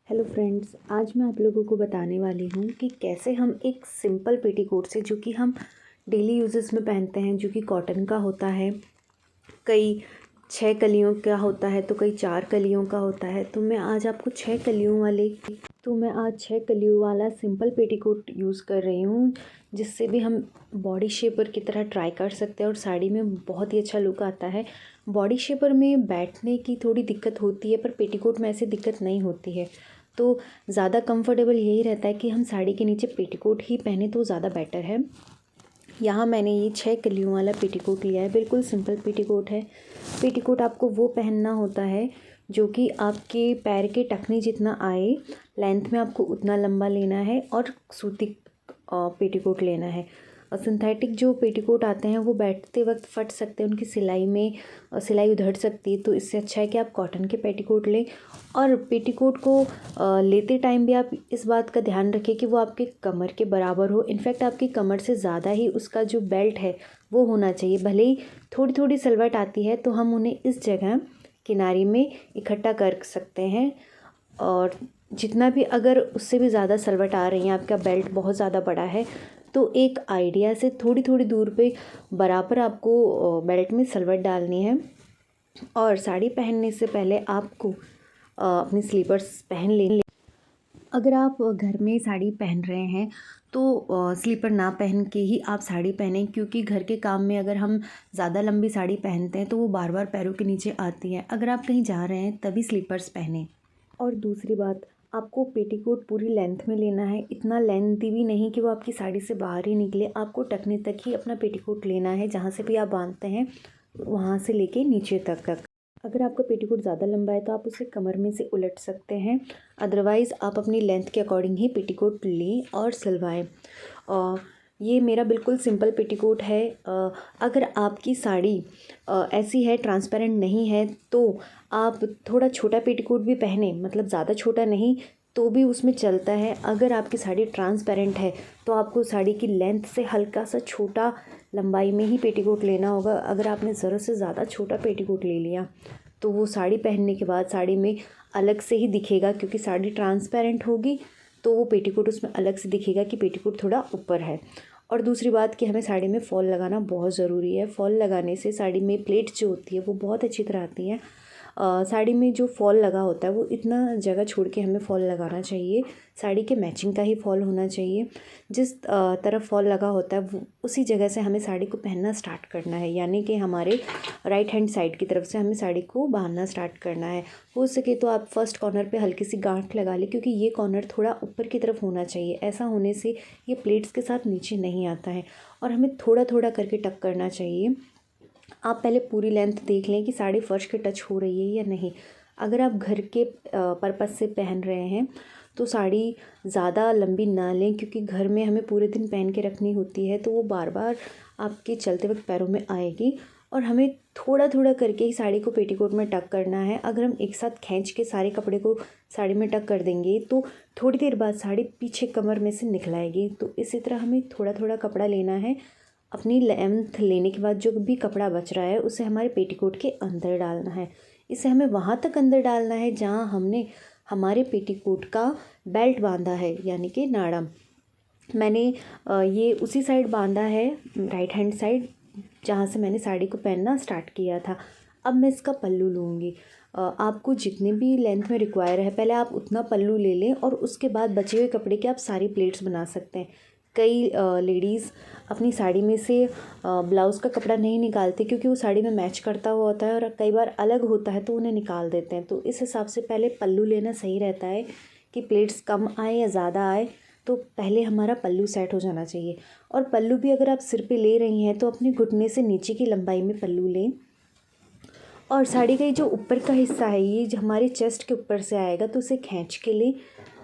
Hello friends, आज मैं आप लोगों को बताने वाली हूँ कि कैसे हम एक सिंपल पेटीकोट से, जो कि हम डेली यूजेस में पहनते हैं, जो कि कॉटन का होता है, कई 6 कलियों का होता है तो कई 4 कलियों का होता है। तो मैं आज 6 कलियों वाला सिंपल पेटीकोट यूज़ कर रही हूँ, जिससे भी हम बॉडी शेपर की तरह ट्राई कर सकते हैं और साड़ी में बहुत ही अच्छा लुक आता है। बॉडी शेपर में बैठने की थोड़ी दिक्कत होती है, पर पेटीकोट में ऐसी दिक्कत नहीं होती है। तो ज़्यादा कंफर्टेबल यही रहता है कि हम साड़ी के नीचे पेटीकोट ही पहने तो ज़्यादा बेटर है। यहाँ मैंने ये 6 कलियों वाला पेटीकोट लिया है, बिल्कुल सिंपल पेटीकोट है। पेटीकोट आपको वो पहनना होता है जो कि आपके पैर के टखने जितना आए, लेंथ में आपको उतना लंबा लेना है और सूती पेटीकोट लेना है। और सिंथेटिक जो पेटीकोट आते हैं वो बैठते वक्त फट सकते हैं, उनकी सिलाई में सिलाई उधड़ सकती है। तो इससे अच्छा है कि आप कॉटन के पेटीकोट लें। और पेटीकोट को लेते टाइम भी आप इस बात का ध्यान रखें कि वो आपके कमर के बराबर हो। इनफैक्ट आपकी कमर से ज़्यादा ही उसका जो बेल्ट है वो होना चाहिए। भले ही थोड़ी थोड़ी सलवट आती है तो हम उन्हें इस जगह किनारे में इकट्ठा कर सकते हैं। और जितना भी, अगर उससे भी ज़्यादा सलवट आ रही है, आपका बेल्ट बहुत ज़्यादा बड़ा है, तो एक आइडिया से थोड़ी थोड़ी दूर पे बराबर आपको बेल्ट में सलवट डालनी है। और साड़ी पहनने से पहले आपको अपनी स्लीपर्स पहन लें। अगर आप घर में साड़ी पहन रहे हैं तो स्लीपर ना पहन के ही आप साड़ी पहनें, क्योंकि घर के काम में अगर हम ज़्यादा लंबी साड़ी पहनते हैं तो वो बार बार पैरों के नीचे आती है। अगर आप कहीं जा रहे हैं तभी स्लीपर्स पहनें। और दूसरी बात, आपको पेटीकोट पूरी लेंथ में लेना है, इतना लेंथी भी नहीं कि वो आपकी साड़ी से बाहर ही निकले। आपको टखने तक ही अपना पेटीकोट लेना है, जहाँ से भी आप बांधते हैं वहाँ से लेके नीचे तक। अगर आपका पेटीकोट ज़्यादा लंबा है तो आप उसे कमर में से उलट सकते हैं। अदरवाइज़ आप अपनी लेंथ के अकॉर्डिंग ही पेटीकोट लें और सिलवाएं। ये मेरा बिल्कुल सिंपल पेटीकोट है। अगर आपकी साड़ी ऐसी है, ट्रांसपेरेंट नहीं है, तो आप थोड़ा छोटा पेटीकोट भी पहने, मतलब ज़्यादा छोटा नहीं, तो भी उसमें चलता है। अगर आपकी साड़ी ट्रांसपेरेंट है तो आपको साड़ी की लेंथ से हल्का सा छोटा लंबाई में ही पेटीकोट लेना होगा। अगर आपने ज़रूरत से ज़्यादा छोटा पेटीकोट ले लिया तो वो साड़ी पहनने के बाद साड़ी में अलग से ही दिखेगा, क्योंकि साड़ी ट्रांसपेरेंट होगी तो वो पेटीकोट उसमें अलग से दिखेगा कि पेटीकोट थोड़ा ऊपर है। और दूसरी बात कि हमें साड़ी में फॉल लगाना बहुत ज़रूरी है। फॉल लगाने से साड़ी में प्लेट्स जो होती है वो बहुत अच्छी तरह आती हैं। साड़ी में जो फॉल लगा होता है वो इतना जगह छोड़ के हमें फॉल लगाना चाहिए। साड़ी के मैचिंग का ही फॉल होना चाहिए। जिस तरफ फॉल लगा होता है वो उसी जगह से हमें साड़ी को पहनना स्टार्ट करना है, यानी कि हमारे राइट हैंड साइड की तरफ से हमें साड़ी को बांधना स्टार्ट करना है। हो सके तो आप फर्स्ट कॉर्नर पे हल्की सी गांठ लगा लें, क्योंकि ये कॉर्नर थोड़ा ऊपर की तरफ होना चाहिए। ऐसा होने से ये प्लेट्स के साथ नीचे नहीं आता है। और हमें थोड़ा थोड़ा करके टक करना चाहिए। आप पहले पूरी लेंथ देख लें कि साड़ी फर्श के टच हो रही है या नहीं। अगर आप घर के पर्पस से पहन रहे हैं तो साड़ी ज़्यादा लंबी ना लें, क्योंकि घर में हमें पूरे दिन पहन के रखनी होती है, तो वो बार बार आपके चलते वक्त पैरों में आएगी। और हमें थोड़ा थोड़ा करके ही साड़ी को पेटीकोट में टक करना है। अगर हम एक साथ खींच के सारे कपड़े को साड़ी में टक कर देंगे तो थोड़ी देर बाद साड़ी पीछे कमर में से निकल आएगी। तो इसी तरह हमें थोड़ा थोड़ा कपड़ा लेना है। अपनी लेंथ लेने के बाद जो भी कपड़ा बच रहा है उसे हमारे पेटीकोट के अंदर डालना है। इसे हमें वहाँ तक अंदर डालना है जहाँ हमने हमारे पेटीकोट का बेल्ट बांधा है, यानी कि नाड़ा। मैंने ये उसी साइड बांधा है, राइट हैंड साइड, जहाँ से मैंने साड़ी को पहनना स्टार्ट किया था। अब मैं इसका पल्लू लूँगी। आपको जितने भी लेंथ में रिक्वायर है पहले आप उतना पल्लू ले लें, और उसके बाद बचे हुए कपड़े के आप सारी प्लेट्स बना सकते हैं। कई लेडीज़ अपनी साड़ी में से ब्लाउज़ का कपड़ा नहीं निकालते, क्योंकि वो साड़ी में मैच करता हुआ होता है और कई बार अलग होता है तो उन्हें निकाल देते हैं। तो इस हिसाब से पहले पल्लू लेना सही रहता है कि प्लेट्स कम आए या ज़्यादा आए, तो पहले हमारा पल्लू सेट हो जाना चाहिए। और पल्लू भी अगर आप सिर पे ले रही हैं तो अपने घुटने से नीचे की लंबाई में पल्लू लें। और साड़ी का ये जो ऊपर का हिस्सा है, ये जो हमारे चेस्ट के ऊपर से आएगा, तो उसे खींच के लें।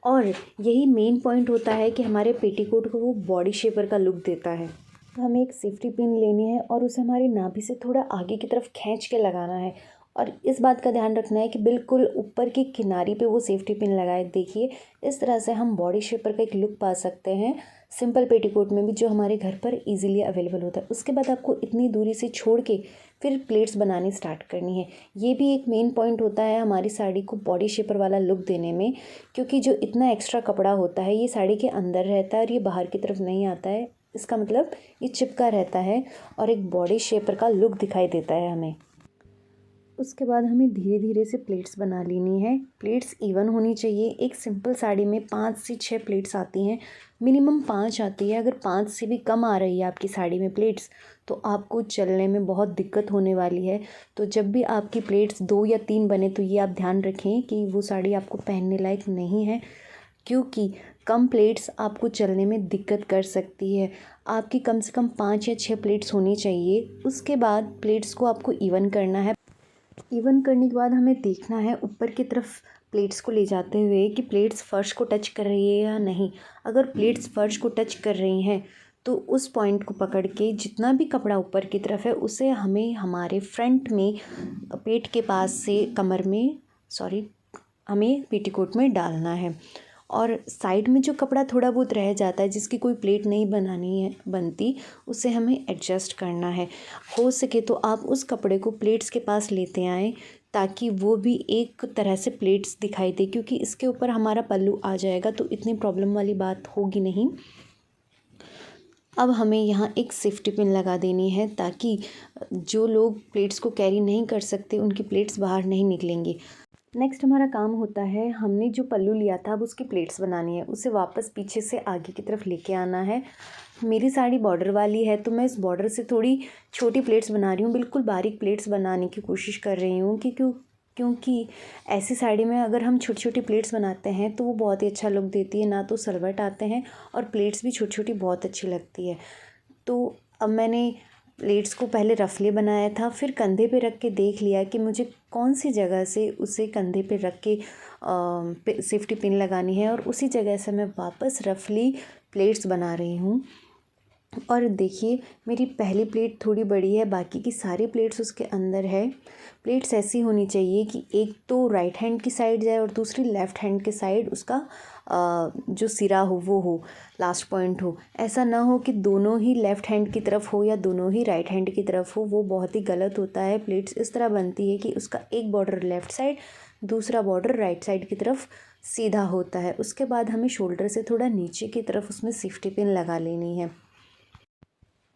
और यही मेन पॉइंट होता है कि हमारे पेटीकोट को वो बॉडी शेपर का लुक देता है। हमें एक सेफ्टी पिन लेनी है और उसे हमारी नाभि से थोड़ा आगे की तरफ खींच के लगाना है। और इस बात का ध्यान रखना है कि बिल्कुल ऊपर की किनारी पे वो सेफ्टी पिन लगाए। देखिए, इस तरह से हम बॉडी शेपर का एक लुक पा सकते हैं सिंपल पेटीकोट में भी जो हमारे घर पर इजीली अवेलेबल होता है। उसके बाद आपको इतनी दूरी से छोड़ के फिर प्लेट्स बनानी स्टार्ट करनी है। ये भी एक मेन पॉइंट होता है हमारी साड़ी को बॉडी शेपर वाला लुक देने में, क्योंकि जो इतना एक्स्ट्रा कपड़ा होता है ये साड़ी के अंदर रहता है और ये बाहर की तरफ नहीं आता है। इसका मतलब ये चिपका रहता है और एक बॉडी शेपर का लुक दिखाई देता है हमें। उसके बाद हमें धीरे धीरे से प्लेट्स बना लेनी है। प्लेट्स इवन होनी चाहिए। एक सिंपल साड़ी में 5 से 6 प्लेट्स आती हैं, मिनिमम 5 आती है। अगर 5 से भी कम आ रही है आपकी साड़ी में प्लेट्स तो आपको चलने में बहुत दिक्कत होने वाली है। तो जब भी आपकी प्लेट्स 2 या 3 बने तो ये आप ध्यान रखें कि वो साड़ी आपको पहनने लायक नहीं है, क्योंकि कम प्लेट्स आपको चलने में दिक्कत कर सकती है। आपकी कम से कम 5 या 6 प्लेट्स होनी चाहिए। उसके बाद प्लेट्स को आपको इवन करना है। इवन करने के बाद हमें देखना है ऊपर की तरफ प्लेट्स को ले जाते हुए कि प्लेट्स फ़र्श को टच कर रही है या नहीं। अगर प्लेट्स फ़र्श को टच कर रही हैं तो उस पॉइंट को पकड़ के जितना भी कपड़ा ऊपर की तरफ है उसे हमें हमारे फ्रंट में पेट के पास से कमर में हमें पेटीकोट में डालना है। और साइड में जो कपड़ा थोड़ा बहुत रह जाता है जिसकी कोई प्लेट नहीं बनती, उसे हमें एडजस्ट करना है। हो सके तो आप उस कपड़े को प्लेट्स के पास लेते आएँ ताकि वो भी एक तरह से प्लेट्स दिखाई दे, क्योंकि इसके ऊपर हमारा पल्लू आ जाएगा तो इतनी प्रॉब्लम वाली बात होगी नहीं। अब हमें यहाँ एक सेफ्टी पिन लगा देनी है ताकि जो लोग प्लेट्स को कैरी नहीं कर सकते उनकी प्लेट्स बाहर नहीं निकलेंगी। नेक्स्ट हमारा काम होता है, हमने जो पल्लू लिया था अब उसकी प्लेट्स बनानी है। उसे वापस पीछे से आगे की तरफ लेके आना है। मेरी साड़ी बॉर्डर वाली है तो मैं इस बॉर्डर से थोड़ी छोटी प्लेट्स बना रही हूँ, बिल्कुल बारीक प्लेट्स बनाने की कोशिश कर रही हूँ क्योंकि ऐसी साड़ी में अगर हम छोटी छोटी प्लेट्स बनाते हैं तो वो बहुत ही अच्छा लुक देती है। ना तो सलवट आते हैं और प्लेट्स भी छोटी छोटी बहुत अच्छी लगती है। तो अब मैंने प्लेट्स को पहले रफली बनाया था, फिर कंधे पे रख के देख लिया कि मुझे कौन सी जगह से उसे कंधे पे रख के सेफ्टी पिन लगानी है, और उसी जगह से मैं वापस रफली प्लेट्स बना रही हूँ। और देखिए मेरी पहली प्लेट थोड़ी बड़ी है, बाकी की सारी प्लेट्स उसके अंदर है। प्लेट्स ऐसी होनी चाहिए कि एक तो राइट हैंड की साइड जाए और दूसरी लेफ़्ट हैंड की साइड उसका जो सिरा हो वो हो, लास्ट पॉइंट हो। ऐसा ना हो कि दोनों ही लेफ़्ट हैंड की तरफ हो या दोनों ही राइट हैंड की तरफ हो, वो बहुत ही गलत होता है। प्लेट्स इस तरह बनती है कि उसका एक बॉर्डर लेफ़्ट साइड, दूसरा बॉर्डर राइट साइड की तरफ सीधा होता है। उसके बाद हमें शोल्डर से थोड़ा नीचे की तरफ उसमें सेफ्टी पिन लगा लेनी है।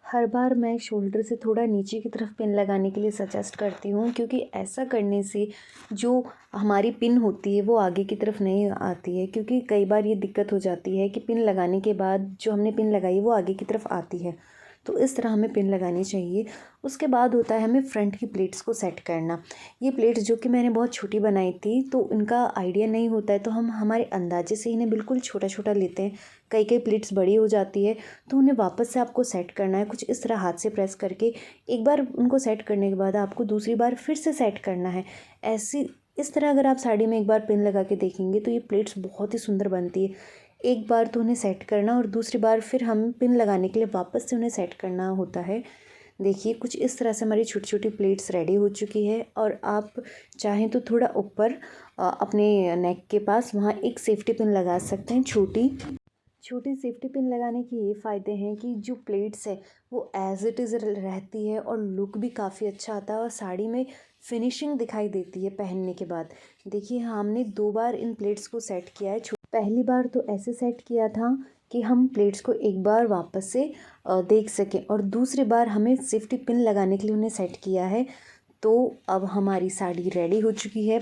हर बार मैं शोल्डर से थोड़ा नीचे की तरफ पिन लगाने के लिए सजेस्ट करती हूँ, क्योंकि ऐसा करने से जो हमारी पिन होती है वो आगे की तरफ नहीं आती है। क्योंकि कई बार ये दिक्कत हो जाती है कि पिन लगाने के बाद जो हमने पिन लगाई वो आगे की तरफ आती है, तो इस तरह हमें पिन लगानी चाहिए। उसके बाद होता है हमें फ्रंट की प्लेट्स को सेट करना। ये प्लेट्स जो कि मैंने बहुत छोटी बनाई थी तो इनका आइडिया नहीं होता है, तो हम हमारे अंदाजे से इन्हें बिल्कुल छोटा छोटा लेते हैं। कई कई प्लेट्स बड़ी हो जाती है तो उन्हें वापस से आपको सेट करना है, कुछ इस तरह हाथ से प्रेस करके। एक बार उनको सेट करने के बाद आपको दूसरी बार फिर से सेट करना है। इस तरह अगर आप साड़ी में एक बार पिन लगा के देखेंगे तो ये प्लेट्स बहुत ही सुंदर बनती है। एक बार तो उन्हें सेट करना और दूसरी बार फिर हम पिन लगाने के लिए वापस से उन्हें सेट करना होता है। देखिए कुछ इस तरह से हमारी छोटी छोटी प्लेट्स रेडी हो चुकी है। और आप चाहें तो थोड़ा ऊपर अपने नेक के पास वहाँ एक सेफ्टी पिन लगा सकते हैं। छोटी सेफ्टी पिन लगाने के ये फ़ायदे हैं कि जो प्लेट्स है वो एज़ इट इज़ रहती है और लुक भी काफ़ी अच्छा आता है और साड़ी में फिनिशिंग दिखाई देती है पहनने के बाद। देखिए हमने 2 बार इन प्लेट्स को सेट किया है। पहली बार तो ऐसे सेट किया था कि हम प्लेट्स को एक बार वापस से देख सकें, और दूसरी बार हमें सेफ्टी पिन लगाने के लिए उन्हें सेट किया है। तो अब हमारी साड़ी रेडी हो चुकी है।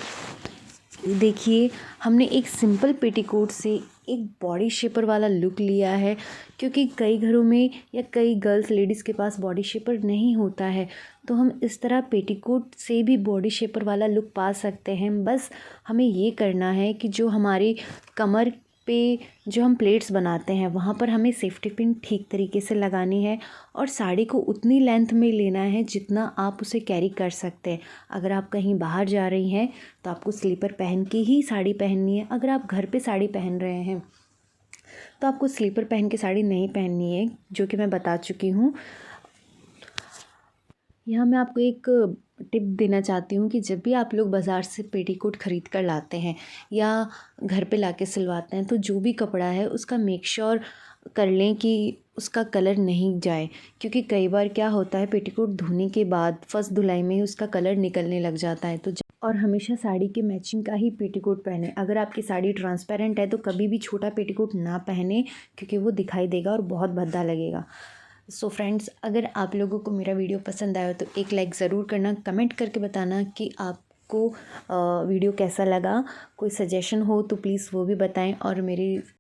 देखिए हमने एक सिंपल पेटीकोट से एक बॉडी शेपर वाला लुक लिया है, क्योंकि कई घरों में या कई गर्ल्स लेडीज़ के पास बॉडी शेपर नहीं होता है, तो हम इस तरह पेटीकोट से भी बॉडी शेपर वाला लुक पा सकते हैं। बस हमें ये करना है कि जो हमारी कमर पे जो हम प्लेट्स बनाते हैं वहाँ पर हमें सेफ्टी पिन ठीक तरीके से लगानी है और साड़ी को उतनी लेंथ में लेना है जितना आप उसे कैरी कर सकते हैं। अगर आप कहीं बाहर जा रही हैं तो आपको स्लीपर पहन के ही साड़ी पहननी है। अगर आप घर पे साड़ी पहन रहे हैं तो आपको स्लीपर पहन के साड़ी नहीं पहननी है, जो कि मैं बता चुकी हूँ। यहाँ मैं आपको एक टिप देना चाहती हूँ कि जब भी आप लोग बाज़ार से पेटीकोट ख़रीद कर लाते हैं या घर पे लाके सिलवाते हैं, तो जो भी कपड़ा है उसका मेक श्योर कर लें कि उसका कलर नहीं जाए, क्योंकि कई बार क्या होता है पेटीकोट धोने के बाद फर्स्ट धुलाई में ही उसका कलर निकलने लग जाता है। और हमेशा साड़ी के मैचिंग का ही पेटीकोट पहने। अगर आपकी साड़ी ट्रांसपेरेंट है तो कभी भी छोटा पेटीकोट ना पहने, क्योंकि वो दिखाई देगा और बहुत भद्दा लगेगा। सो फ्रेंड्स, अगर आप लोगों को मेरा वीडियो पसंद आया तो एक लाइक ज़रूर करना, कमेंट करके बताना कि आपको वीडियो कैसा लगा। कोई सजेशन हो तो प्लीज़ वो भी बताएं, और मेरी